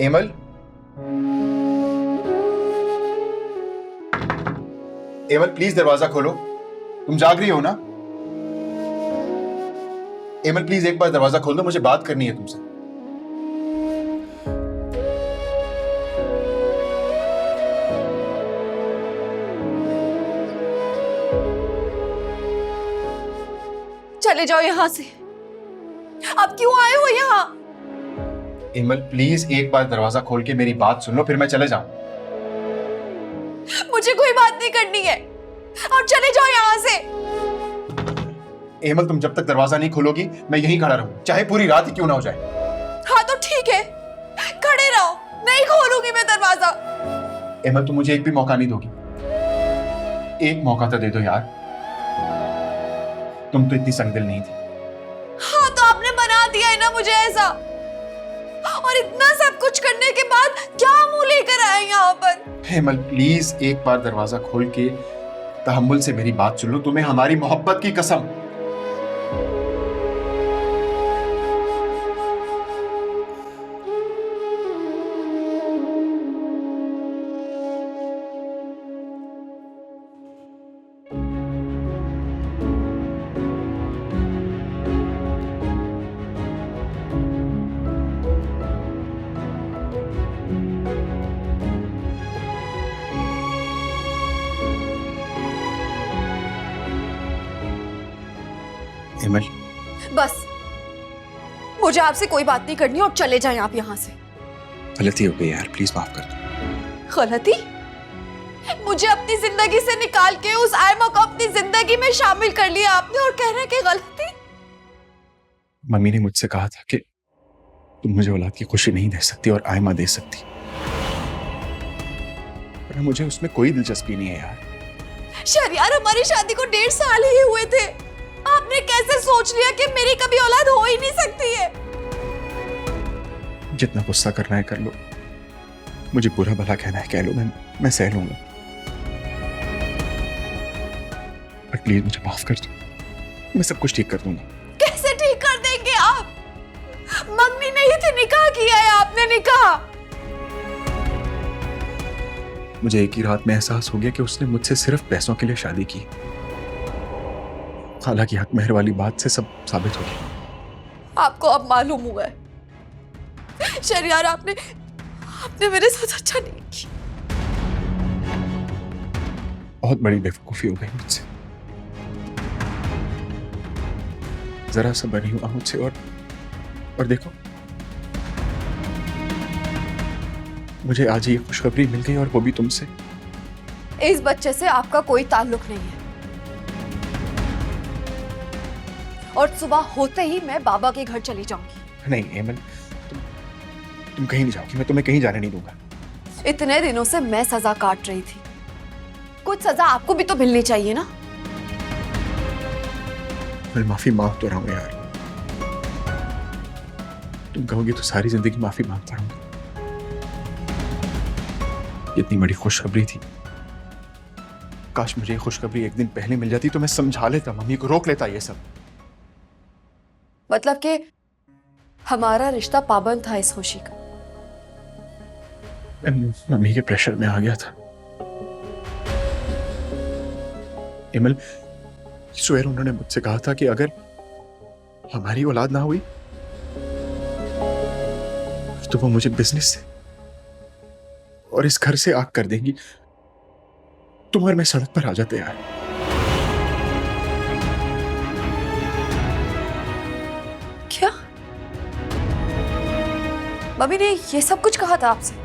Emil, Emil please दरवाजा खोलो। तुम जाग रही हो ना? एमल प्लीज एक बार दरवाजा खोल दो, मुझे बात करनी है तुमसे। चले जाओ यहां से। आप क्यों आए हो यहाँ? एमल प्लीज एक बार दरवाजा खोल के मेरी बात सुन लो, फिर मैं चले जाऊं। मुझे कोई बात नहीं करनी है, आप चले जाओ यहाँ से। एमल तुम जब तक दरवाजा नहीं खोलोगी मैं यहीं खड़ा रहूं, चाहे पूरी रात ही क्यों ना हो जाए। हाँ तो ठीक है, खड़े रहो, नहीं खोलूंगी मैं दरवाजा। एमल तुम मुझे एक भी मौका नहीं दोगी? एक मौका तो दे दो यार, तुम तो इतनी संगदिल नहीं थी। हाँ तो आपने बना दिया है ना मुझे ऐसा, और इतना सब कुछ करने के बाद क्या मुंह लेकर आए यहाँ पर? हेमल प्लीज एक बार दरवाजा खोल के तहम्मुल से मेरी बात सुन लो, तुम्हें हमारी मोहब्बत की कसम। हेमल बस, मुझे आपसे कोई बात नहीं करनी और चले जाएं आप यहाँ से। गलती हो गई यार, प्लीज माफ कर दो। गलती? मुझे अपनी जिंदगी से निकाल के उस आयमा को अपनी जिंदगी में शामिल कर लिया आपने, और कह रहे हैं कि गलती? मम्मी ने मुझसे कहा था कि तुम मुझे औलाद की खुशी नहीं दे सकती और आयमा दे सकती, पर मुझे उसमें कोई दिलचस्पी नहीं है यार। शहरयार, हमारी शादी को 1.5 साल ही हुए थे, आपने कैसे सोच लिया कि मेरी कभी औलाद हो ही नहीं सकती है? जितना गुस्सा करना है कर लो, मुझे बुरा भला कहना है कह लो, मैं सह लूंगा, पर प्लीज मुझे माफ कर दो, मैं सब कुछ ठीक कर दूंगा। कैसे ठीक कर देंगे आप? मंगनी नहीं थी, निकाह किया है आपने, निकाह। मुझे एक ही रात में एहसास हो गया कि उसने मुझसे सिर्फ पैसों के लिए शादी की। हालांकि हक मेहर वाली बात से सब साबित हो गया। आपको अब मालूम हुआ है शहरयार, आपने मेरे साथ अच्छा नहीं किया। बहुत बड़ी बेवकूफी हो गई मुझसे, जरा सा बनी हुआ मुझसे, और देखो मुझे आज ये खुशखबरी मिल गई, और वो भी तुमसे। इस बच्चे से आपका कोई ताल्लुक नहीं है, और सुबह होते ही मैं बाबा के घर चली जाऊंगी। नहीं एमल, तुम कहीं नहीं जाओगी, मैं तुम्हें कहीं जाने नहीं दूंगा। इतने दिनों से मैं सजा काट रही थी, कुछ सजा आपको भी तो मिलनी चाहिए ना। मैं माफी मांग तो रहा हूं यार, तुम कहोगी तो सारी जिंदगी माफी मांगता रहूंगा। इतनी बड़ी खुशखबरी थी, काश मुझे ये खुशखबरी एक दिन पहले मिल जाती तो मैं समझा लेता, मम्मी को रोक लेता ये सब। मतलब कि हमारा रिश्ता पाबंद था इस खुशी का। मैं मम्मी के प्रेशर में आ गया था। एमल, स्वेर उन्होंने मुझसे कहा था कि अगर हमारी औलाद ना हुई तो वो मुझे बिजनेस से और इस घर से आग कर देंगी। तुम और मैं सड़क पर आ जाते यार। क्या? मम्मी ने ये सब कुछ कहा था आपसे?